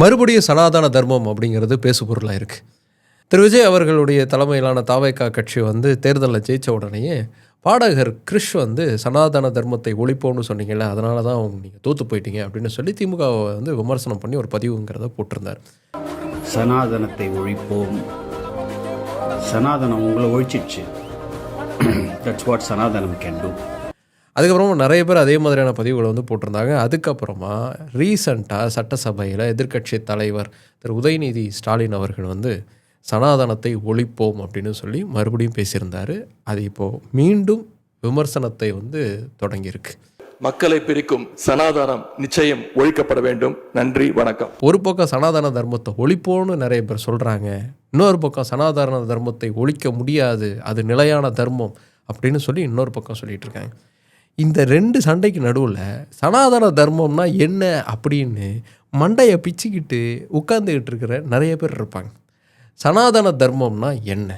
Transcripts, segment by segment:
மறுபடியும் சனாதன தர்மம் அப்படிங்கிறது பேசுபொருளாக இருக்குது. திரு விஜய் அவர்களுடைய தலைமையிலான தாவேகா கட்சி தேர்தலில் ஜெயித்த உடனேயே பாடகர் கிறிஷ் சனாதன தர்மத்தை ஒழிப்போம்னு சொன்னீங்கல்ல, அதனால தான் நீங்கள் தோற்று போயிட்டீங்க அப்படின்னு சொல்லி திமுகவை விமர்சனம் பண்ணி ஒரு பதிவுங்கிறத போட்டிருந்தார். சனாதனத்தை ஒழிப்போம், சனாதனம் உங்களை ஒழிச்சிடுச்சு, தட்ஸ் வாட் சனாதனம் கேன் டூ. அதுக்கப்புறமா நிறைய பேர் அதே மாதிரியான பதிவுகளை போட்டிருந்தாங்க. அதுக்கப்புறமா ரீசண்டாக சட்டசபையில் எதிர்க்கட்சி தலைவர் திரு உதயநிதி ஸ்டாலின் அவர்கள் சனாதனத்தை ஒழிப்போம் அப்படின்னு சொல்லி மறுபடியும் பேசியிருந்தார். அது இப்போது மீண்டும் விமர்சனத்தை தொடங்கியிருக்கு. மக்களை பிரிக்கும் சனாதனம் நிச்சயம் ஒழிக்கப்பட வேண்டும். நன்றி, வணக்கம். ஒரு பக்கம் சனாதன தர்மத்தை ஒழிப்போன்னு நிறைய பேர் சொல்கிறாங்க, இன்னொரு பக்கம் சனாதன தர்மத்தை ஒழிக்க முடியாது, அது நிலையான தர்மம் அப்படின்னு சொல்லி இன்னொரு பக்கம் சொல்லிகிட்டு இருக்காங்க. இந்த ரெண்டு சண்டைக்கு நடுவில் சனாதன தர்மம்னா என்ன அப்படின்னு மண்டையை பிச்சுக்கிட்டு உட்காந்துக்கிட்டு இருக்கிற நிறைய பேர் இருப்பாங்க. சனாதன தர்மம்னா என்ன,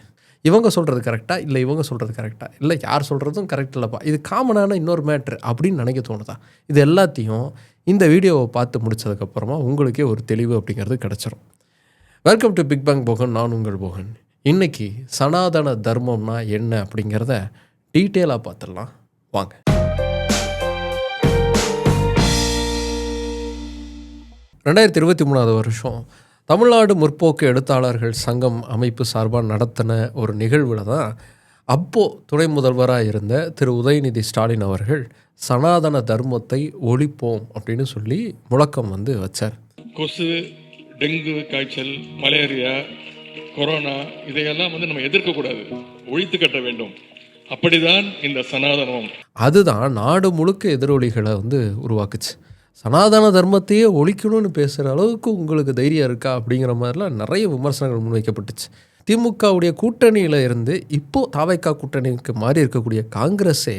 இவங்க சொல்கிறது கரெக்டாக இல்லை இவங்க சொல்கிறது கரெக்டாக இல்லை, யார் சொல்கிறதும் கரெக்ட் இல்லைப்பா, இது காமனான இன்னொரு மேட்ரு அப்படின்னு நினைக்க தோணுதா? இது எல்லாத்தையும் இந்த வீடியோவை பார்த்து முடித்ததுக்கப்புறமா உங்களுக்கே ஒரு தெளிவு அப்படிங்கிறது கிடச்சிரும். Welcome to Big Bang Bogan, நான் உங்கள் போகன். இன்றைக்கி சனாதன தர்மம்னா என்ன அப்படிங்கிறத டீட்டெயிலாக பார்த்துடலாம் வாங்க. வருஷம் தமிழ்நாடு முற்போக்கு எழுத்தாளர்கள் சங்கம் அமைப்பு சார்பாக நடத்தின ஒரு நிகழ்வில் தான் அப்போது துணை முதல்வராக இருந்த திரு உதயநிதி ஸ்டாலின் அவர்கள் சனாதன தர்மத்தை ஒழிப்போம் அப்படின்னு சொல்லி முழக்கம் வச்சார். கொசு, டெங்கு காய்ச்சல், மலேரியா, கொரோனா இதையெல்லாம் நம்ம எதிர்க்கக்கூடாது, ஒழித்து கட்ட வேண்டும். அப்படிதான் இந்த சனாதனம். அதுதான் நாடு முழுக்க எதிரொலிகளை உருவாக்குச்சு. சனாதன தர்மத்தையே ஒழிக்கணும்னு பேசுகிற அளவுக்கு உங்களுக்கு தைரியம் இருக்கா அப்படிங்கிற மாதிரிலாம் நிறைய விமர்சனங்கள் முன்வைக்கப்பட்டுச்சு. திமுகவுடைய கூட்டணியில் இருந்து இப்போது தாவேகா கூட்டணிக்கு மாறி இருக்கக்கூடிய காங்கிரஸே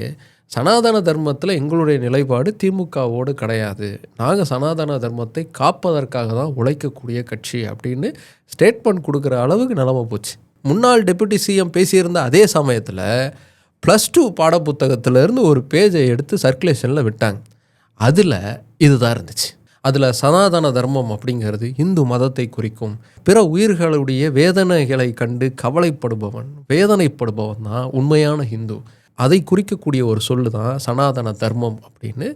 சனாதன தர்மத்தில் எங்களுடைய நிலைப்பாடு திமுகவோடு கிடையாது, நாங்கள் சனாதன தர்மத்தை காப்பதற்காக தான் உழைக்கக்கூடிய கட்சி அப்படின்னு ஸ்டேட்மெண்ட் கொடுக்குற அளவுக்கு நிலமை போச்சு. முன்னாள் டெபுட்டி சிஎம் பேசியிருந்த அதே சமயத்தில் +2 பாடப்புத்தகத்திலேருந்து ஒரு பேஜை எடுத்து சர்க்குலேஷனில் விட்டாங்க. அதில் இதுதான் இருந்துச்சு. அதில் சனாதன தர்மம் அப்படிங்கிறது இந்து மதத்தை குறிக்கும், பிற உயிர்களுடைய வேதனைகளை கண்டு கவலைப்படுபவன், வேதனைப்படுபவன் தான் உண்மையான ஹிந்து, அதை குறிக்கக்கூடிய ஒரு சொல்லு தான் சனாதன தர்மம் அப்படின்னு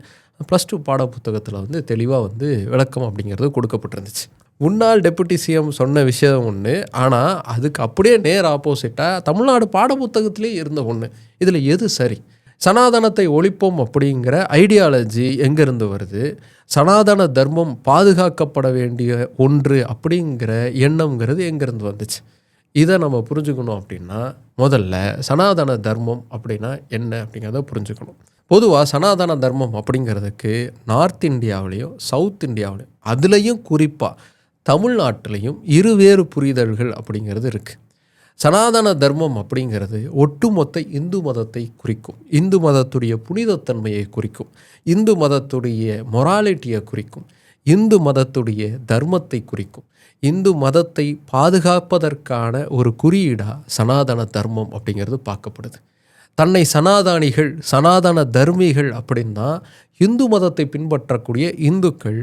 +2 பாடப்புத்தகத்தில் தெளிவாக விளக்கம் அப்படிங்கிறது கொடுக்கப்பட்டிருந்துச்சு. முன்னாள் டெபுட்டி சிஎம் சொன்ன விஷயம் ஒன்று, ஆனால் அதுக்கு அப்படியே நேர் ஆப்போசிட்டாக தமிழ்நாடு பாடப்புத்தகத்திலே இருந்த ஒன்று. இதில் எது சரி? சனாதனத்தை ஒழிப்போம் அப்படிங்கிற ஐடியாலஜி எங்கேருந்து வருது? சனாதன தர்மம் பாதுகாக்கப்பட வேண்டிய ஒன்று அப்படிங்கிற எண்ணம்ங்கிறது எங்கேருந்து வந்துச்சு? இதை நம்ம புரிஞ்சுக்கணும் அப்படின்னா முதல்ல சனாதன தர்மம் அப்படின்னா என்ன அப்படிங்கிறத புரிஞ்சுக்கணும். பொதுவாக சனாதன தர்மம் அப்படிங்கிறதுக்கு நார்த் இந்தியாவிலையும் சவுத் இந்தியாவிலையும் அதுலேயும் குறிப்பாக தமிழ்நாட்டிலையும் இருவேறு புரிதல்கள் அப்படிங்கிறது இருக்குது. சனாதன தர்மம் அப்படிங்கிறது ஒட்டுமொத்த இந்து மதத்தை குறிக்கும், இந்து மதத்துடைய புனிதத்தன்மையை குறிக்கும், இந்து மதத்துடைய மொராலிட்டியை குறிக்கும், இந்து மதத்துடைய தர்மத்தை குறிக்கும், இந்து மதத்தை பாதுகாப்பதற்கான ஒரு குறியீடாக சனாதன தர்மம் அப்படிங்கிறது பார்க்கப்படுது. தன்னை சனாதானிகள், சனாதன தர்மிகள் அப்படின்னா இந்து மதத்தை பின்பற்றக்கூடிய இந்துக்கள்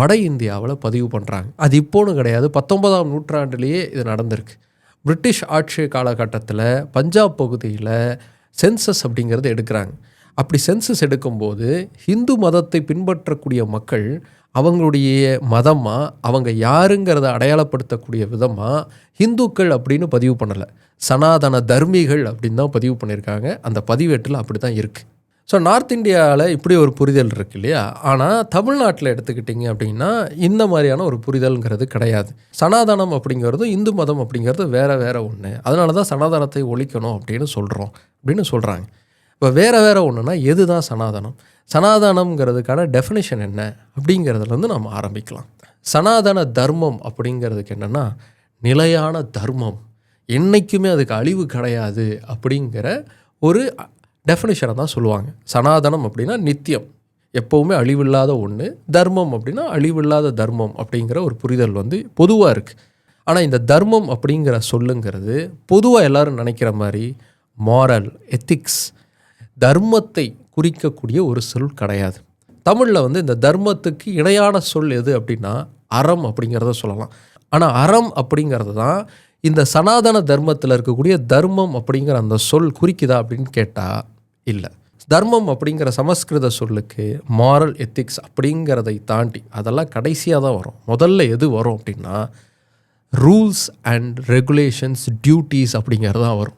வட இந்தியாவில் பதிவு பண்ணுறாங்க. அது இப்போன்னு கிடையாது, 19ஆம் நூற்றாண்டிலேயே இது நடந்திருக்கு. பிரிட்டிஷ் ஆட்சி காலகட்டத்தில் பஞ்சாப் பகுதியில் சென்சஸ் அப்படிங்கிறது எடுக்கிறாங்க. அப்படி சென்சஸ் எடுக்கும்போது ஹிந்து மதத்தை பின்பற்றக்கூடிய மக்கள் அவங்களுடைய மதமாக, அவங்க யாருங்கிறத அடையாளப்படுத்தக்கூடிய விதமாக ஹிந்துக்கள் அப்படின்னு பதிவு பண்ணலை, சனாதன தர்மிகள் அப்படின்னு தான் பதிவு பண்ணியிருக்காங்க. அந்த பதிவேட்டில் அப்படி தான் இருக்குது. ஸோ நார்த் இந்தியாவில் இப்படி ஒரு புரிதல் இருக்கு இல்லையா? ஆனால் தமிழ்நாட்டில் எடுத்துக்கிட்டிங்க அப்படின்னா இந்த மாதிரியான ஒரு புரிதல்ங்கிறது கிடையாது. சனாதனம் அப்படிங்கிறதும் இந்து மதம் அப்படிங்கிறது வேறு ஒன்று. அதனால தான் சனாதனத்தை ஒழிக்கணும் அப்படின்னு சொல்கிறாங்க. இப்போ வேறு ஒன்றுனா எது தான் சனாதனம்? சனாதனம்ங்கிறதுக்கான டெஃபினிஷன் என்ன அப்படிங்கிறதுலேருந்து நம்ம ஆரம்பிக்கலாம். சனாதன தர்மம் அப்படிங்கிறதுக்கு என்னென்னா நிலையான தர்மம், என்றைக்குமே அதுக்கு அழிவு கிடையாது அப்படிங்கிற ஒரு டெஃபினிஷனை தான் சொல்லுவாங்க. சனாதனம் அப்படின்னா நித்தியம், எப்போவுமே அழிவில்லாத ஒன்று. தர்மம் அப்படின்னா அழிவில்லாத தர்மம் அப்படிங்கிற ஒரு புரிதல் பொதுவாக இருக்குது. ஆனால் இந்த தர்மம் அப்படிங்கிற சொல்லுங்கிறது பொதுவாக எல்லோரும் நினைக்கிற மாதிரி மாரல், எத்திக்ஸ், தர்மத்தை குறிக்கக்கூடிய ஒரு சொல் கிடையாது. தமிழில் இந்த தர்மத்துக்கு இணையான சொல் எது அப்படின்னா அறம் அப்படிங்கிறத சொல்லலாம். ஆனால் அறம் அப்படிங்கிறது தான் இந்த சனாதன தர்மத்தில் இருக்கக்கூடிய தர்மம் அப்படிங்கிற அந்த சொல் குறிக்குதா அப்படின்னு கேட்டால் இல்லை. தர்மம் அப்படிங்கிற சமஸ்கிருத சொல்லுக்கு மாரல் எத்திக்ஸ் அப்படிங்கிறதை தாண்டி அதெல்லாம் கடைசியாக தான் வரும். முதல்ல எது வரும் அப்படின்னா ரூல்ஸ் அண்ட் ரெகுலேஷன்ஸ், டியூட்டிஸ் அப்படிங்கிறது தான் வரும்.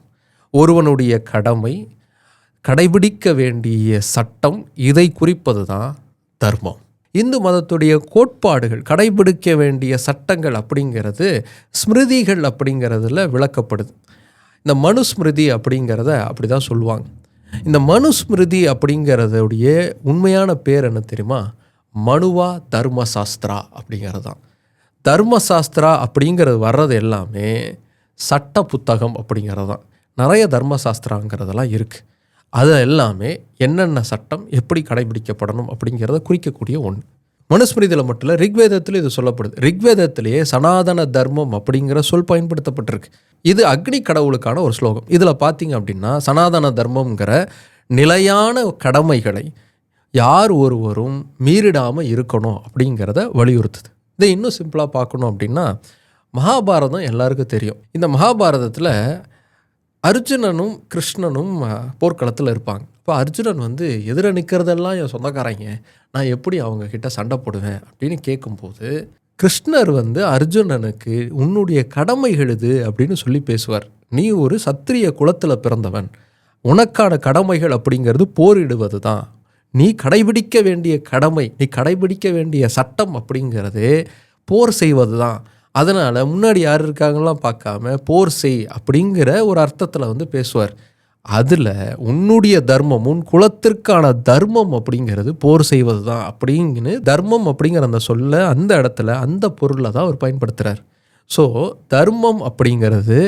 ஒருவனுடைய கடமை, கடைபிடிக்க வேண்டிய சட்டம், இதை குறிப்பது தான் தர்மம். இந்து மதத்துடைய கோட்பாடுகள், கடைபிடிக்க வேண்டிய சட்டங்கள் அப்படிங்கிறது ஸ்மிருதிகள் அப்படிங்கிறதுல விளக்கப்படுது. இந்த மனுஸ்மிருதி அப்படிங்கிறத அப்படி தான் சொல்லுவாங்க. இந்த மனுஸ்மிருதி அப்படிங்கிறதுடைய உண்மையான பேர் என்ன தெரியுமா? மனுவா தர்மசாஸ்திரா அப்படிங்கிறது தான். தர்மசாஸ்திரா அப்படிங்கிறது வர்றது எல்லாமே சட்ட புத்தகம் அப்படிங்கிறது தான். நிறைய தர்மசாஸ்திராங்கிறதெல்லாம் இருக்குது. அது எல்லாமே என்னென்ன சட்டம் எப்படி கடைபிடிக்கப்படணும் அப்படிங்கிறத குறிக்கக்கூடிய ஒன்று. மனுஸ்மிருதியில் மட்டும் இல்லை, ரிக்வேதத்தில் இது சொல்லப்படுது. ரிக்வேதத்திலேயே சனாதன தர்மம் அப்படிங்கிற சொல் பயன்படுத்தப்பட்டிருக்கு. இது அக்னி கடவுளுக்கான ஒரு ஸ்லோகம். இதில் பார்த்தீங்க அப்படின்னா சனாதன தர்மங்கிற நிலையான கடமைகளை யார் ஒருவரும் மீறிடாமல் இருக்கணும் அப்படிங்கிறத வலியுறுத்துது. இதை இன்னும் சிம்பிளாக பார்க்கணும் அப்படின்னா மகாபாரதம் எல்லாருக்கும் தெரியும். இந்த மகாபாரதத்தில் அர்ஜுனனும் கிருஷ்ணனும் போர்க்களத்தில் இருப்பாங்க. இப்போ அர்ஜுனன் வந்து எதிர நிற்கிறதெல்லாம் என் சொந்தக்காரங்க, நான் எப்படி அவங்கக்கிட்ட சண்டை போடுவேன் அப்படின்னு கேட்கும்போது கிருஷ்ணர் வந்து அர்ஜுனனுக்கு உன்னுடைய கடமைகள் இது அப்படின்னு சொல்லி பேசுவார். நீ ஒரு சத்திரிய குலத்தில் பிறந்தவன், உனக்கான கடமைகள் அப்படிங்கிறது போரிடுவது தான். நீ கடைபிடிக்க வேண்டிய கடமை, நீ கடைபிடிக்க வேண்டிய சட்டம் அப்படிங்கிறது போர் செய்வது தான். அதனால் முன்னாடி யார் இருக்காங்கலாம் பார்க்காம போர் செய் அப்படிங்கிற ஒரு அர்த்தத்தில் வந்து பேசுவார். அதில் உன்னுடைய தர்மம், உன் குலத்திற்கான தர்மம் அப்படிங்கிறது போர் செய்வது தான் அப்படிங்கன்னு தர்மம் அப்படிங்கிற அந்த சொல்ல அந்த இடத்துல அந்த பொருளை தான் அவர் பயன்படுத்துகிறார். ஸோ தர்மம் அப்படிங்கிறது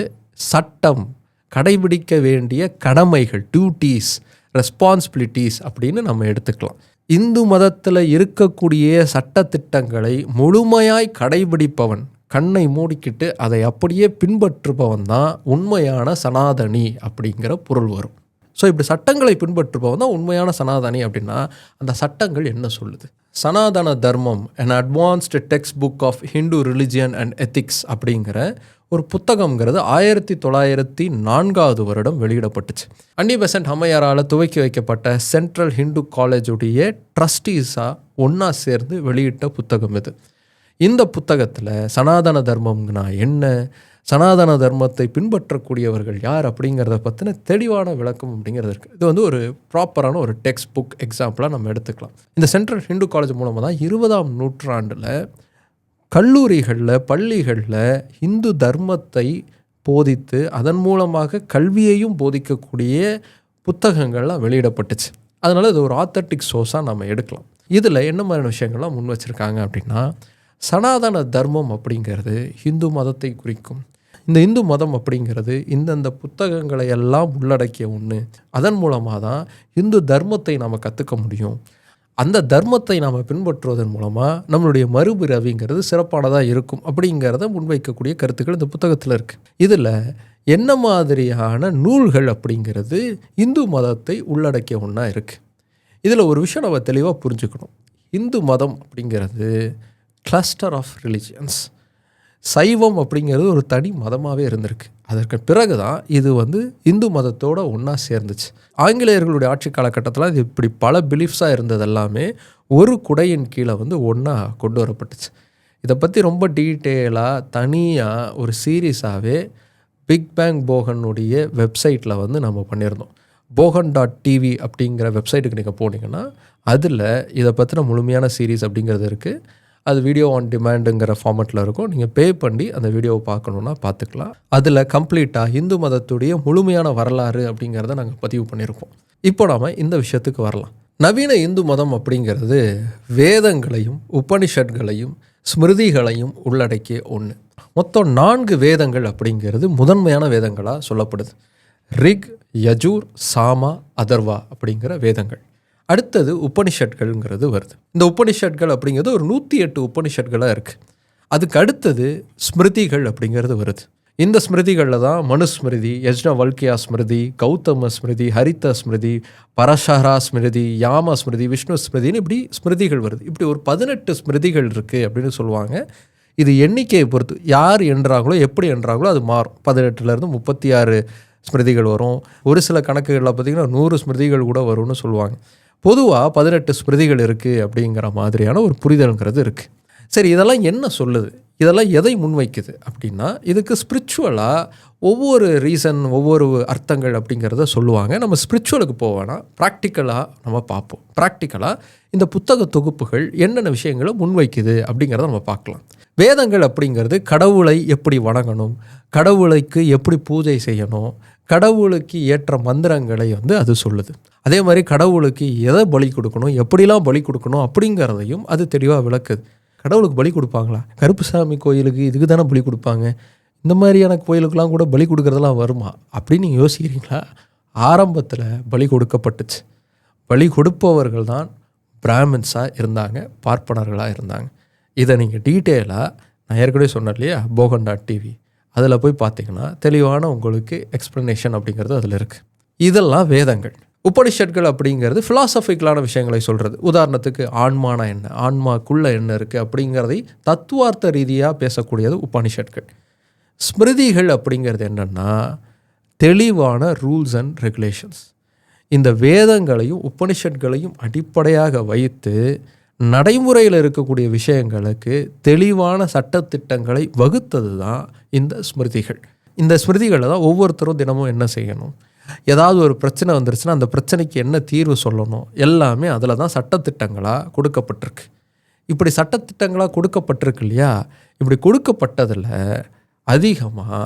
சட்டம், கடைபிடிக்க வேண்டிய கடமைகள், டியூட்டிஸ், ரெஸ்பான்சிபிலிட்டிஸ் அப்படின்னு நம்ம எடுத்துக்கலாம். இந்து மதத்தில் இருக்கக்கூடிய சட்டத்திட்டங்களை முழுமையாய் கடைபிடிப்பவன், கண்ணை மூடிக்கிட்டு அதை அப்படியே பின்பற்றுபவன் தான் உண்மையான சனாதனி அப்படிங்கிற பொருள் வரும். ஸோ இப்படி சட்டங்களை பின்பற்றுபவன் தான் உண்மையான சனாதனி. அப்படின்னா அந்த சட்டங்கள் என்ன சொல்லுது? சனாதன தர்மம், an advanced text book of Hindu religion and ethics அப்படிங்கிற ஒரு புத்தகங்கிறது 1904 வருடம் வெளியிடப்பட்டுச்சு. அன்னி பெசன்ட் அம்மையாரால் துவக்கி வைக்கப்பட்ட சென்ட்ரல் ஹிந்து காலேஜுடைய ட்ரஸ்டீஸாக ஒன்றா சேர்ந்து வெளியிட்ட புத்தகம் இது. இந்த புத்தகத்தில் சனாதன தர்மம்னா என்ன, சனாதன தர்மத்தை பின்பற்றக்கூடியவர்கள் யார் அப்படிங்கிறத பற்றின தெளிவான விளக்கம் அப்படிங்கிறது இருக்குது. இது வந்து ஒரு ப்ராப்பரான ஒரு டெக்ஸ்ட் புக் எக்ஸாம்பிளாக நம்ம எடுத்துக்கலாம். இந்த சென்ட்ரல் ஹிந்து காலேஜ் மூலமாக தான் 20ஆம் நூற்றாண்டில் கல்லூரிகளில், பள்ளிகளில் இந்து தர்மத்தை போதித்து அதன் மூலமாக கல்வியையும் போதிக்கக்கூடிய புத்தகங்கள்லாம் வெளியிடப்பட்டுச்சு. அதனால் இது ஒரு ஆத்தென்டிக் சோர்ஸாக நம்ம எடுக்கலாம். இதில் என்ன மாதிரியான விஷயங்கள்லாம் முன் வச்சுருக்காங்க அப்படின்னா, சனாதன தர்மம் அப்படிங்கிறது இந்து மதத்தை குறிக்கும். இந்த இந்து மதம் அப்படிங்கிறது இந்தந்த புத்தகங்களை எல்லாம் உள்ளடக்கிய ஒன்று. அதன் மூலமாக தான் இந்து தர்மத்தை நாம் கற்றுக்க முடியும். அந்த தர்மத்தை நாம் பின்பற்றுவதன் மூலமாக நம்மளுடைய மறுபிறவிங்கிறது சிறப்பானதாக இருக்கும் அப்படிங்கிறத முன்வைக்கக்கூடிய கருத்துக்கள் இந்த புத்தகத்தில் இருக்குது. இதில் என்ன மாதிரியான நூல்கள் அப்படிங்கிறது இந்து மதத்தை உள்ளடக்கிய ஒன்றா இருக்குது. இதில் ஒரு விஷயம் நம்ம தெளிவாக புரிஞ்சுக்கணும். இந்து மதம் அப்படிங்கிறது கிளஸ்டர் ஆஃப் ரிலிஜியன்ஸ். சைவம் அப்படிங்கிறது ஒரு தனி மதமாகவே இருந்திருக்கு. அதற்கு பிறகு தான் இது வந்து இந்து மதத்தோடு ஒன்றா சேர்ந்துச்சு. ஆங்கிலேயர்களுடைய ஆட்சி காலகட்டத்தில் இது இப்படி பல பிலீஃப்ஸாக இருந்தது எல்லாமே ஒரு குடையின் கீழே வந்து ஒன்றா கொண்டு வரப்பட்டுச்சு. இதை பற்றி ரொம்ப டீட்டெயிலாக தனியாக ஒரு சீரீஸாகவே பிக் பேங் போகனுடைய வெப்சைட்டில் வந்து நம்ம பண்ணியிருந்தோம். bohan.tv அப்படிங்கிற வெப்சைட்டுக்கு நீங்கள் போனீங்கன்னா அதில் இதை பற்றின முழுமையான சீரீஸ் அப்படிங்கிறது இருக்குது. அது வீடியோ ஆன் டிமாண்டுங்கிற ஃபார்மெட்டில் இருக்கும். நீங்கள் பே பண்ணி அந்த வீடியோவை பார்க்கணுன்னா பார்த்துக்கலாம். அதில் கம்ப்ளீட்டாக இந்து மதத்துடைய முழுமையான வரலாறு அப்படிங்கிறத நாங்கள் பதிவு பண்ணியிருக்கோம். இப்போ நாம் இந்த விஷயத்துக்கு வரலாம். நவீன இந்து மதம் அப்படிங்கிறது வேதங்களையும் உபனிஷத்களையும் ஸ்மிருதிகளையும் உள்ளடக்கிய ஒன்று. மொத்தம் 4 வேதங்கள் அப்படிங்கிறது முதன்மையான வேதங்களாக சொல்லப்படுது. ரிக், யஜூர், சாமா, அதர்வா அப்படிங்கிற வேதங்கள். அடுத்தது உபனிஷத்கள்ங்கிறது வருது. இந்த உபனிஷத்கள் அப்படிங்கிறது ஒரு 108 உபனிஷத்களாக இருக்குது. அதுக்கு அடுத்தது ஸ்மிருதிகள் அப்படிங்கிறது வருது. இந்த ஸ்மிருதிகளில் தான் மனுஸ்மிருதி, யஜ்னவல்கியா ஸ்மிருதி, கௌதம ஸ்மிருதி, ஹரித ஸ்மிருதி, பரஷரா ஸ்மிருதி, யாம ஸ்மிருதி, விஷ்ணு ஸ்மிருதின்னு இப்படி ஸ்மிருதிகள் வருது. இப்படி ஒரு 18 ஸ்மிருதிகள் இருக்குது அப்படின்னு சொல்லுவாங்க. இது எண்ணிக்கையை பொறுத்து யார் என்றாங்களோ எப்படி என்றாங்களோ அது மாறும். 18லேருந்து 36 ஸ்மிருதிகள் வரும். ஒரு சில கணக்குகளில் பார்த்திங்கன்னா 100 ஸ்மிருதிகள் கூட வரும்னு சொல்லுவாங்க. பொதுவாக 18 ஸ்மிருதிகள் இருக்குது அப்படிங்கிற மாதிரியான ஒரு புரிதல்ங்கிறது இருக்குது. சரி, இதெல்லாம் என்ன சொல்லுது, இதெல்லாம் எதை முன்வைக்குது அப்படின்னா, இதுக்கு ஸ்பிரிச்சுவலாக ஒவ்வொரு ரீசன், ஒவ்வொரு அர்த்தங்கள் அப்படிங்கிறத சொல்லுவாங்க. நம்ம ஸ்பிரிச்சுவலுக்கு போவோன்னா ப்ராக்டிக்கலாக நம்ம பார்ப்போம். ப்ராக்டிக்கலாக இந்த புத்தக தொகுப்புகள் என்னென்ன விஷயங்களை முன்வைக்குது அப்படிங்கிறத நம்ம பார்க்கலாம். வேதங்கள் அப்படிங்கிறது கடவுளை எப்படி வணங்கணும், கடவுளுக்கு எப்படி பூஜை செய்யணும், கடவுளுக்கு ஏற்ற மந்திரங்களை அது சொல்லுது. அதே மாதிரி கடவுளுக்கு எதை பலி கொடுக்கணும், எப்படிலாம் பலி கொடுக்கணும் அப்படிங்கிறதையும் அது தெளிவாக விளக்குது. கடவுளுக்கு பலி கொடுப்பாங்களா? கருப்புசாமி கோயிலுக்கு இதுக்கு தானே பலி கொடுப்பாங்க, இந்த மாதிரியான கோயிலுக்கெல்லாம் கூட பலி கொடுக்குறதெல்லாம் வருமா அப்படின்னு நீங்கள் யோசிக்கிறீங்களா? ஆரம்பத்தில் பலி கொடுக்கப்பட்டுச்சு. பலி கொடுப்பவர்கள் தான் பிராமின்ஸாக இருந்தாங்க, பார்ப்பனர்களாக இருந்தாங்க. இதை நீங்கள் டீட்டெயிலாக நான் ஏற்கனவே சொன்னேன் இல்லையா, போகன்.tv அதில் போய் பார்த்தீங்கன்னா தெளிவான உங்களுக்கு எக்ஸ்ப்ளனேஷன் அப்படிங்கிறது அதில் இருக்குது. இதெல்லாம் வேதங்கள். உபனிஷத்கள் அப்படிங்கிறது ஃபிலாசபிக்கலான விஷயங்களை சொல்கிறது. உதாரணத்துக்கு ஆன்மானா என்ன, ஆன்மாக்குள்ளே என்ன இருக்குது அப்படிங்கிறதை தத்துவார்த்த ரீதியாக பேசக்கூடியது உபனிஷத்கள். ஸ்மிருதிகள் அப்படிங்கிறது என்னென்னா தெளிவான ரூல்ஸ் அண்ட் ரெகுலேஷன்ஸ். இந்த வேதங்களையும் உபனிஷத்களையும் அடிப்படையாக வைத்து நடைமுறையில் இருக்கக்கூடிய விஷயங்களுக்கு தெளிவான சட்டத்திட்டங்களை வகுத்தது தான் இந்த ஸ்மிருதிகள். இந்த ஸ்மிருதிகளை தான் ஒவ்வொருத்தரும் தினமும் என்ன செய்யணும், ஏதாவது ஒரு பிரச்சனை வந்துருச்சுன்னா அந்த பிரச்சனைக்கு என்ன தீர்வு சொல்லணும், எல்லாமே அதில் தான் சட்டத்திட்டங்களாக கொடுக்கப்பட்டிருக்கு. இப்படி சட்டத்திட்டங்களாக கொடுக்கப்பட்டிருக்கு இல்லையா, இப்படி கொடுக்கப்பட்டதில் அதிகமாக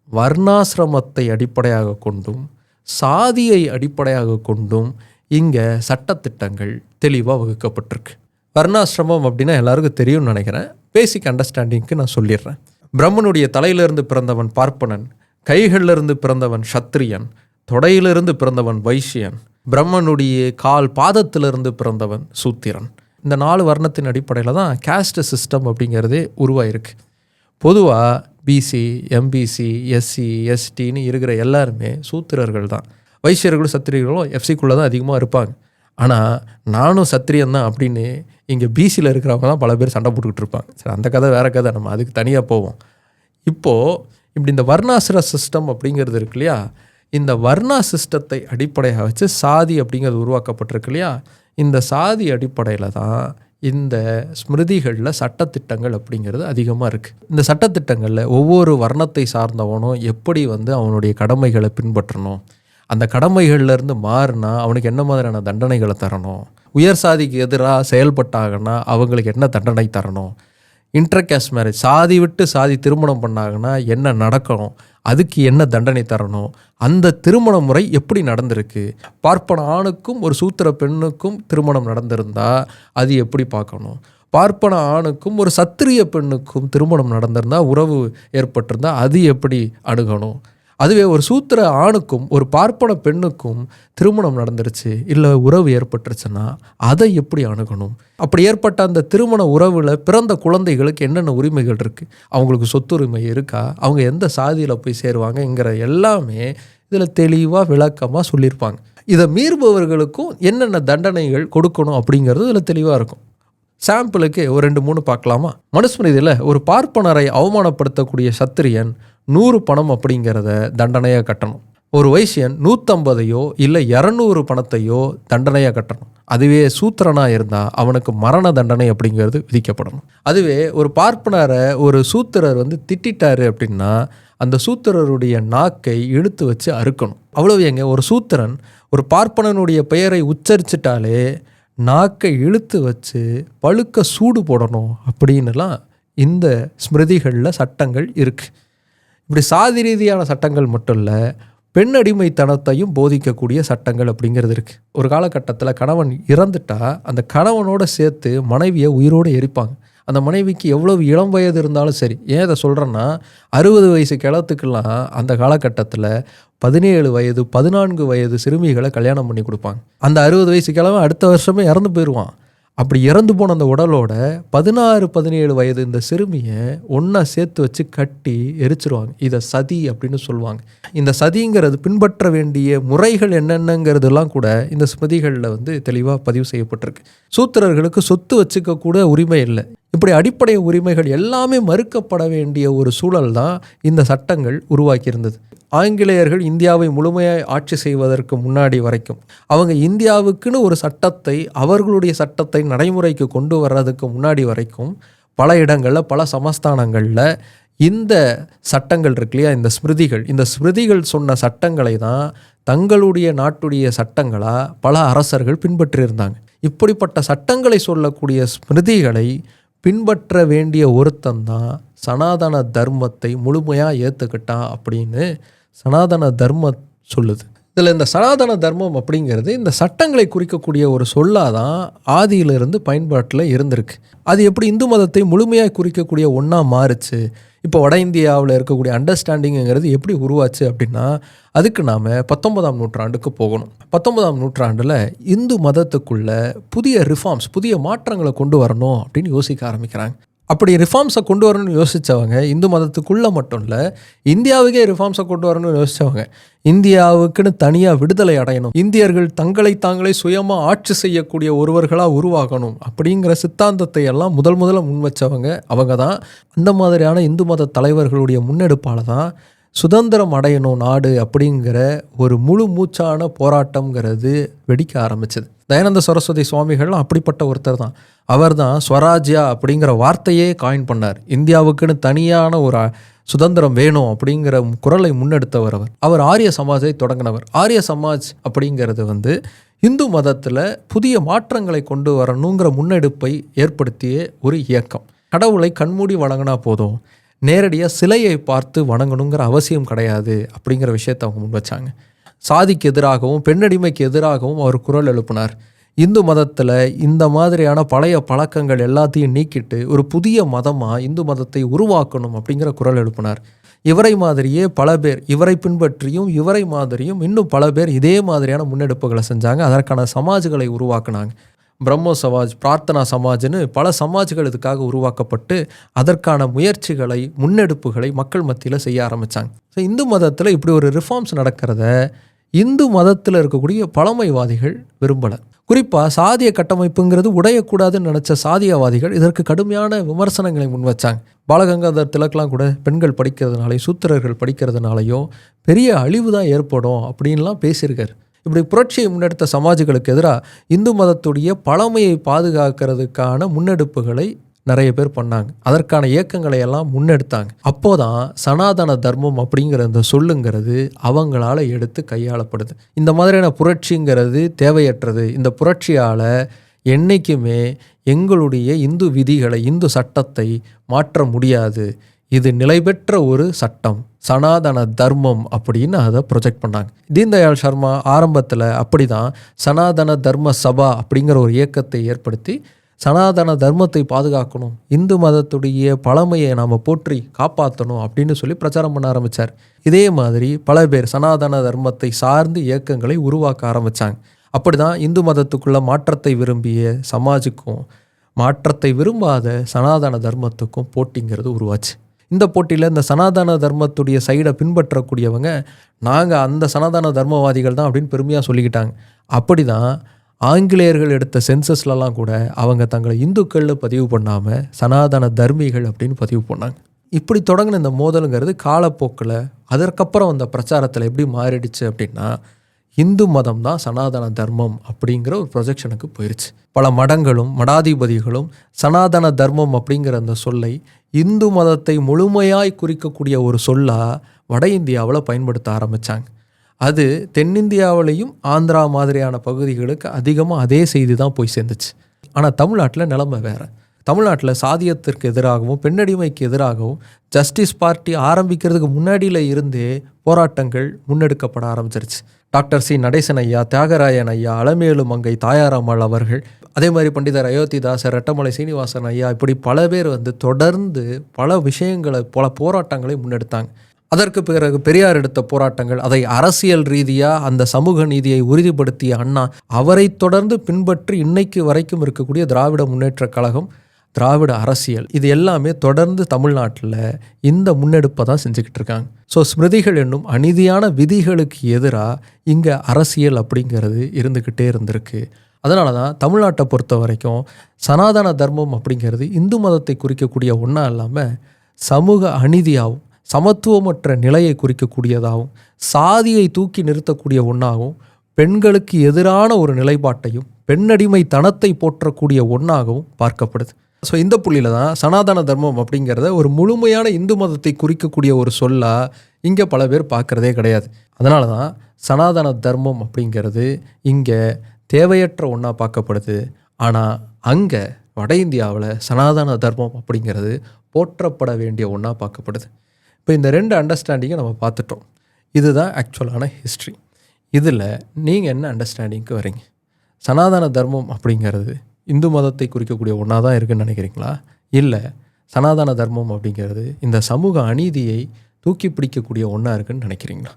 வர்ணாசிரமத்தை அடிப்படையாக கொண்டும் சாதியை அடிப்படையாக கொண்டும் இங்கே சட்டத்திட்டங்கள் தெளிவாக வகுக்கப்பட்டிருக்கு. வர்ணாசிரமம் அப்படின்னா எல்லாருக்கும் தெரியும்னு நினைக்கிறேன். பேசிக் அண்டர்ஸ்டாண்டிங்க்கு நான் சொல்லிடுறேன். பிரம்மனுடைய தலையிலிருந்து பிறந்தவன் பார்ப்பனன், கைகளிலிருந்து பிறந்தவன் சத்திரியன், தொடையிலிருந்து பிறந்தவன் வைசியன், பிரம்மனுடைய கால் பாதத்திலிருந்து பிறந்தவன் சூத்திரன். இந்த 4 வர்ணத்தின் அடிப்படையில் தான் கேஸ்ட் சிஸ்டம் அப்படிங்கிறதே உருவாயிருக்கு. பொதுவாக பிசி, எம்பிசி, எஸ்சி, எஸ்டின்னு இருக்கிற எல்லாருமே சூத்திரர்கள் தான். வைசியர்களும் சத்திரியர்களும் எஃப்சிக்குள்ளே தான் அதிகமாக இருப்பாங்க. ஆனால் நானும் சத்திரியன் தான் அப்படின்னு இங்கே பிசியில் இருக்கிறவங்க தான் பல பேர் சண்டை போட்டுக்கிட்டு இருப்பாங்க. சரி, அந்த கதை வேறு கதை, நம்ம அதுக்கு தனியாக போவோம். இப்போது இப்படி இந்த வர்ணாசிர சிஸ்டம் அப்படிங்கிறது இருக்கு இல்லையா, இந்த வர்ணா சிஸ்டத்தை அடிப்படையாக வச்சு சாதி அப்படிங்கிறது உருவாக்கப்பட்டிருக்கு இல்லையா, இந்த சாதி அடிப்படையில் தான் இந்த ஸ்மிருதிகளில் சட்டத்திட்டங்கள் அப்படிங்கிறது அதிகமாக இருக்குது. இந்த சட்டத்திட்டங்களில் ஒவ்வொரு வர்ணத்தை சார்ந்தவனும் எப்படி அவனுடைய கடமைகளை பின்பற்றணும், அந்த கடமைகள்லேருந்து மாறினா அவனுக்கு என்ன மாதிரியான தண்டனைகளை தரணும், உயர் சாதிக்கு எதிராக செயல்பட்டாங்கன்னா அவங்களுக்கு என்ன தண்டனை தரணும், இன்டர்காஸ்ட் மேரேஜ் சாதி விட்டு சாதி திருமணம் பண்ணாங்கன்னா என்ன நடக்கணும், அதுக்கு என்ன தண்டனை தரணும், அந்த திருமண முறை எப்படி நடந்திருக்கு, பார்ப்பன ஆணுக்கும் ஒரு சூத்திர பெண்ணுக்கும் திருமணம் நடந்திருந்தால் அது எப்படி பார்க்கணும், பார்ப்பன ஆணுக்கும் ஒரு சத்திரிய பெண்ணுக்கும் திருமணம் நடந்திருந்தால் உறவு ஏற்பட்டிருந்தால் அது எப்படி அணுகணும், அதுவே ஒரு சூத்திர ஆணுக்கும் ஒரு பார்ப்பன பெண்ணுக்கும் திருமணம் நடந்துருச்சு இல்லை உறவு ஏற்பட்டுருச்சுன்னா அதை எப்படி அணுகணும், அப்படி ஏற்பட்ட அந்த திருமண உறவில் பிறந்த குழந்தைகளுக்கு என்னென்ன உரிமைகள் இருக்குது, அவங்களுக்கு சொத்துரிமை இருக்கா, அவங்க எந்த சாதியில் போய் சேருவாங்கங்கிற எல்லாமே இதில் தெளிவாக விளக்கமாக சொல்லியிருப்பாங்க. இதை மீறுபவர்களுக்கும் என்னென்ன தண்டனைகள் கொடுக்கணும் அப்படிங்கிறது இதில் தெளிவாக இருக்கும். சாம்பிளுக்கு ஒரு 2-3 பார்க்கலாமா? மனுஸ்மிருதியில் ஒரு பார்ப்பனரை அவமானப்படுத்தக்கூடிய சத்திரியன் 100 பணம் அப்படிங்கிறத தண்டனையாக கட்டணும். ஒரு வைசியன் 150 இல்லை 200 பணத்தையோ தண்டனையாக கட்டணும். அதுவே சூத்திரனாக இருந்தால் அவனுக்கு மரண தண்டனை அப்படிங்கிறது விதிக்கப்படணும். அதுவே ஒரு பார்ப்பனரை ஒரு சூத்திரர் திட்டிட்டாரு அப்படின்னா அந்த சூத்திரருடைய நாக்கை இழுத்து வச்சு அறுக்கணும். அவ்வளவு எங்க, ஒரு சூத்திரன் ஒரு பார்ப்பனனுடைய பெயரை உச்சரிச்சிட்டாலே நாக்கை இழுத்து வச்சு பழுக்க சூடு போடணும் அப்படின்னுலாம் இந்த ஸ்மிருதிகளில் சட்டங்கள் இருக்குது. இப்படி சாதி ரீதியான சட்டங்கள் மட்டும் இல்லை, பெண் அடிமைத்தனத்தையும் போதிக்கக்கூடிய சட்டங்கள் அப்படிங்கிறது இருக்குது. ஒரு காலகட்டத்தில் கணவன் இறந்துட்டா அந்த கணவனோட சேர்த்து மனைவியை உயிரோடு எரிப்பாங்க. அந்த மனைவிக்கு எவ்வளவு இளம் வயது இருந்தாலும் சரி. ஏன் இதை சொல்கிறேன்னா, 60 வயசு கிழத்துக்கெல்லாம் அந்த காலகட்டத்தில் 17 வயது 14 வயது சிறுமிகளை கல்யாணம் பண்ணி கொடுப்பாங்க. அந்த 60 வயசு கிழவன் அடுத்த வருஷமே இறந்து போயிடுவான். அப்படி இறந்து போன அந்த உடலோட 16-17 வயது இந்த சிறுமியை ஒன்றா சேர்த்து வச்சு கட்டி எரிச்சிருவாங்க. இதை சதி அப்படின்னு சொல்லுவாங்க. இந்த சதிங்கிறது பின்பற்ற வேண்டிய முறைகள் என்னென்னங்கிறதுலாம் கூட இந்த ஸ்மிருதிகளில் வந்து தெளிவாக பதிவு செய்யப்பட்டிருக்கு. சூத்திரர்களுக்கு சொத்து வச்சுக்க கூட உரிமை இல்லை. இப்படி அடிப்படை உரிமைகள் எல்லாமே மறுக்கப்பட வேண்டிய ஒரு சூழல் தான் இந்த சட்டங்கள் உருவாக்கியிருந்தது. ஆங்கிலேயர்கள் இந்தியாவை முழுமையாக ஆட்சி செய்வதற்கு முன்னாடி வரைக்கும் அவங்க இந்தியாவுக்குன்னு ஒரு சட்டத்தை, அவர்களுடைய சட்டத்தை நடைமுறைக்கு கொண்டு வர்றதுக்கு முன்னாடி வரைக்கும் பல இடங்களில், பல சமஸ்தானங்களில் இந்த சட்டங்கள் இருக்கு இல்லையா, இந்த ஸ்மிருதிகள் சொன்ன சட்டங்களை தான் தங்களுடைய நாட்டுடைய சட்டங்களாக பல அரசர்கள் பின்பற்றியிருந்தாங்க. இப்படிப்பட்ட சட்டங்களை சொல்லக்கூடிய ஸ்மிருதிகளை பின்பற்ற வேண்டிய ஒருத்தன் தான் சனாதன தர்மத்தை முழுமையாக ஏற்றுக்கிட்டான் அப்படின்னு சனாதன தர்மம் சொல்லுது. இதில் இந்த சனாதன தர்மம் அப்படிங்கிறது இந்த சட்டங்களை குறிக்கக்கூடிய ஒரு சொல்லாக தான் ஆதியிலிருந்து பயன்பாட்டில் இருந்திருக்கு. அது எப்படி இந்து மதத்தை முழுமையாக குறிக்கக்கூடிய ஒன்றா மாறுச்சு, இப்போ வட இந்தியாவில் இருக்கக்கூடிய அண்டர்ஸ்டாண்டிங்கிறது எப்படி உருவாச்சு அப்படின்னா, அதுக்கு நாம் 19ஆம் நூற்றாண்டுக்கு போகணும். 19ஆம் நூற்றாண்டில் இந்து மதத்துக்குள்ள புதிய ரிஃபார்ம்ஸ், புதிய மாற்றங்களை கொண்டு வரணும் அப்படின்னு யோசிக்க ஆரம்பிக்கிறாங்க. அப்படி ரிஃபார்ம்ஸை கொண்டு வரணும்னு யோசித்தவங்க இந்து மதத்துக்குள்ளே மட்டும் இல்லை, இந்தியாவுக்கே ரிஃபார்ம்ஸை கொண்டு வரணும்னு யோசித்தவங்க இந்தியாவுக்குன்னு தனியாக விடுதலை அடையணும், இந்தியர்கள் தங்களை தாங்களே சுயமாக ஆட்சி செய்யக்கூடிய ஒருவர்களாக உருவாகணும் அப்படிங்கிற சித்தாந்தத்தை எல்லாம் முதல்ல முன் வச்சவங்க அவங்க தான். அந்த மாதிரியான இந்து மத தலைவர்களுடைய முன்னெடுப்பால் தான் சுதந்திரம் அடையணும் நாடு அப்படிங்கிற ஒரு முழு மூச்சான போராட்டம்ங்கிறது வெடிக்க ஆரம்பிச்சது. தயானந்த சரஸ்வதி சுவாமிகள் அப்படிப்பட்ட ஒருத்தர் தான். அவர் தான் ஸ்வராஜ்யா அப்படிங்கிற வார்த்தையே காயின் பண்ணார். இந்தியாவுக்குன்னு தனியான ஒரு சுதந்திரம் வேணும் அப்படிங்கிற குரலை முன்னெடுத்தவர் அவர் ஆரிய சமாஜை தொடங்கினவர். ஆரிய சமாஜ் அப்படிங்கிறது வந்து இந்து மதத்தில் புதிய மாற்றங்களை கொண்டு வரணுங்கிற முன்னெடுப்பை ஏற்படுத்திய ஒரு இயக்கம். கடவுளை கண்மூடி வணங்கினா போதும், நேரடியாக சிலையை பார்த்து வணங்கணுங்கிற அவசியம் கிடையாது அப்படிங்கிற விஷயத்தை அவங்க முன் வச்சாங்க. சாதிக்கு எதிராகவும் பெண்ணடிமைக்கு எதிராகவும் அவர் குரல் எழுப்பினார். இந்து மதத்தில் இந்த மாதிரியான பழைய பழக்கங்கள் எல்லாத்தையும் நீக்கிட்டு ஒரு புதிய மதமாக இந்து மதத்தை உருவாக்கணும் அப்படிங்கிற குரல் எழுப்பினார். இவரை மாதிரியே பல பேர், இவரை பின்பற்றியும் இவரை மாதிரியும் இன்னும் பல பேர் இதே மாதிரியான முன்னெடுப்புகளை செஞ்சாங்க. அதற்கான சமாஜ்களை உருவாக்குனாங்க. பிரம்மோ சமாஜ், பிரார்த்தனா சமாஜ்னு பல சமாஜ்கள் இதுக்காக உருவாக்கப்பட்டு அதற்கான முயற்சிகளை, முன்னெடுப்புகளை மக்கள் மத்தியில் செய்ய ஆரம்பித்தாங்க. ஸோ இந்து மதத்தில் இப்படி ஒரு ரிஃபார்ம்ஸ் நடக்கிறத இந்து மதத்தில் இருக்கக்கூடிய பழமைவாதிகள் விரும்பலை. குறிப்பாக சாதிய கட்டமைப்புங்கிறது உடையக்கூடாதுன்னு நினச்ச சாதியவாதிகள் இதற்கு கடுமையான விமர்சனங்களை முன் வச்சாங்க. பாலகங்காதர் திலக்லாம் கூட பெண்கள் படிக்கிறதுனாலையும் சூத்திரர்கள் படிக்கிறதுனாலையும் பெரிய அழிவு தான் ஏற்படும் அப்படின்லாம் பேசியிருக்கார். இப்படி புரட்சியை முன்னெடுத்த சமாஜ்களுக்கு எதிராக இந்து மதத்துடைய பழமையை பாதுகாக்கிறதுக்கான முன்னெடுப்புகளை நிறைய பேர் பண்ணாங்க. அதற்கான இயக்கங்களை எல்லாம் முன்னெடுத்தாங்க. அப்போதான் சனாதன தர்மம் அப்படிங்கிற இந்த சொல்லுங்கிறது அவங்களால எடுத்து கையாளப்படுது. இந்த மாதிரியான புரட்சிங்கிறது தேவையற்றது, இந்த புரட்சியால் என்றைக்குமே எங்களுடைய இந்து விதிகளை, இந்து சட்டத்தை மாற்ற முடியாது, இது நிலை பெற்ற ஒரு சட்டம், சனாதன தர்மம் அப்படின்னு அதை ப்ரொஜெக்ட் பண்ணாங்க. தீன்தயாள் சர்மா ஆரம்பத்தில் அப்படி தான் சனாதன தர்ம சபா அப்படிங்கிற ஒரு இயக்கத்தை ஏற்படுத்தி சனாதன தர்மத்தை பாதுகாக்கணும், இந்து மதத்துடைய பழமையை நாம் போற்றி காப்பாற்றணும் அப்படின்னு சொல்லி பிரச்சாரம் பண்ண ஆரம்பித்தார். இதே மாதிரி பல பேர் சனாதன தர்மத்தை சார்ந்து இயக்கங்களை உருவாக்க ஆரம்பித்தாங்க. அப்படி தான் இந்து மதத்துக்குள்ள மாற்றத்தை விரும்பிய சமாஜுக்கும் மாற்றத்தை விரும்பாத சனாதன தர்மத்துக்கும் போட்டிங்கிறது உருவாச்சு. இந்த போட்டியில் இந்த சனாதன தர்மத்துடைய சைடை பின்பற்றக்கூடியவங்க நாங்கள் அந்த சனாதன தர்மவாதிகள் தான் அப்படின்னு பெருமையாக சொல்லிக்கிட்டாங்க. அப்படி தான் ஆங்கிலேயர்கள் எடுத்த சென்சஸ்லலாம் கூட அவங்க தங்களை இந்துக்கள்னு பதிவு பண்ணாமல் சனாதன தர்மிகள் அப்படின்னு பதிவு பண்ணாங்க. இப்படி தொடங்கின இந்த மோதலுங்கிறது காலப்போக்கில் அதற்கப்புறம் அந்த பிரச்சாரத்தில் எப்படி மாறிடுச்சு அப்படின்னா, இந்து மதம் தான் சனாதன தர்மம் அப்படிங்கிற ஒரு ப்ரொஜெக்ஷனுக்கு போயிடுச்சு. பல மடங்களும் மடாதிபதிகளும் சனாதன தர்மம் அப்படிங்கிற அந்த சொல்லை இந்து மதத்தை முழுமையாய் குறிக்கக்கூடிய ஒரு சொல்லாக வட இந்தியாவில் பயன்படுத்த ஆரம்பித்தாங்க. அது தென்னிந்தியாவிலையும் ஆந்திரா மாதிரியான பகுதிகளுக்கு அதிகமாக அதே செய்தி தான் போய் சேர்ந்துச்சு. ஆனால் தமிழ்நாட்டில் நிலைமை வேறு. தமிழ்நாட்டில் சாதியத்திற்கு எதிராகவும் பெண்ணடிமைக்கு எதிராகவும் ஜஸ்டிஸ் பார்ட்டி ஆரம்பிக்கிறதுக்கு முன்னாடியில் இருந்தே போராட்டங்கள் முன்னெடுக்கப்பட ஆரம்பிச்சிருச்சு. டாக்டர் சி நடேசன் ஐயா, தியாகராயன் ஐயா, அலமேலு மங்கை தாயாராம்மாள் அவர்கள், அதே மாதிரி பண்டிதர் அயோத்திதாசர், ரெட்டமலை சீனிவாசன் ஐயா, இப்படி பல பேர் தொடர்ந்து பல விஷயங்களை, பல போராட்டங்களை முன்னெடுத்தாங்க. அதற்கு பிறகு பெரியார் எடுத்த போராட்டங்கள், அதை அரசியல் ரீதியாக அந்த சமூக நீதியை உறுதிப்படுத்திய அண்ணா, அவரை தொடர்ந்து பின்பற்றி இன்னைக்கு வரைக்கும் இருக்கக்கூடிய திராவிட முன்னேற்றக் கழகம், திராவிட அரசியல், இது எல்லாமே தொடர்ந்து தமிழ்நாட்டில் இந்த முன்னெடுப்பை தான் செஞ்சுக்கிட்டு இருக்காங்க. ஸோ ஸ்மிருதிகள் என்னும் அநீதியான விதிகளுக்கு எதிராக இங்கே அரசியல் அப்படிங்கிறது இருந்துக்கிட்டே இருந்திருக்கு. அதனால தான் தமிழ்நாட்டை பொறுத்த வரைக்கும் சனாதன தர்மம் அப்படிங்கிறது இந்து மதத்தை குறிக்கக்கூடிய ஒன்றா இல்லாமல் சமூக அநீதியாகவும் சமத்துவமற்ற நிலையை குறிக்கக்கூடியதாகவும் சாதியை தூக்கி நிறுத்தக்கூடிய ஒன்றாகவும் பெண்களுக்கு எதிரான ஒரு நிலைப்பாட்டையும் பெண்ணடிமை தனத்தை போற்றக்கூடிய ஒன்றாகவும் பார்க்கப்படுது. ஸோ இந்த புள்ளியில் தான் சனாதன தர்மம் அப்படிங்கிறத ஒரு முழுமையான இந்து மதத்தை குறிக்கக்கூடிய ஒரு சொல்லாக இங்கே பல பேர் பார்க்குறதே கிடையாது. அதனால தான் சனாதன தர்மம் அப்படிங்கிறது இங்கே தேவையற்ற ஒன்றா பார்க்கப்படுது. ஆனால் அங்கே வட இந்தியாவில் சனாதன தர்மம் அப்படிங்கிறது போற்றப்பட வேண்டிய ஒன்றா பார்க்கப்படுது. இப்போ இந்த 2 அண்டர்ஸ்டாண்டிங்கை நம்ம பார்த்துட்டோம். இதுதான் ஆக்சுவலான ஹிஸ்ட்ரி. இதில் நீங்கள் என்ன அண்டர்ஸ்டாண்டிங்க்கு வரீங்க? சனாதன தர்மம் அப்படிங்கிறது இந்து மதத்தை குறிக்கக்கூடிய ஒன்றா தான் இருக்குதுன்னு நினைக்கிறீங்களா? இல்லை சனாதன தர்மம் அப்படிங்கிறது இந்த சமூக அநீதியை தூக்கி பிடிக்கக்கூடிய ஒன்றா இருக்குதுன்னு நினைக்கிறீங்களா?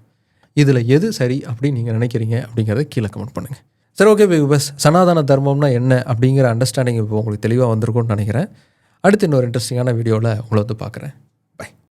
இதில் எது சரி அப்படின்னு நீங்கள் நினைக்கிறீங்க அப்படிங்கிறத கீழே கமெண்ட் பண்ணுங்கள். சரி, ஓகே பஸ், சனாதன தர்மம்னா என்ன அப்படிங்கிற அண்டர்ஸ்டாண்டிங் இப்போ உங்களுக்கு தெளிவாக வந்திருக்கும்னு நினைக்கிறேன். அடுத்து இன்னொரு இன்ட்ரெஸ்டிங்கான வீடியோவில் உங்களை வந்து பார்க்குறேன்.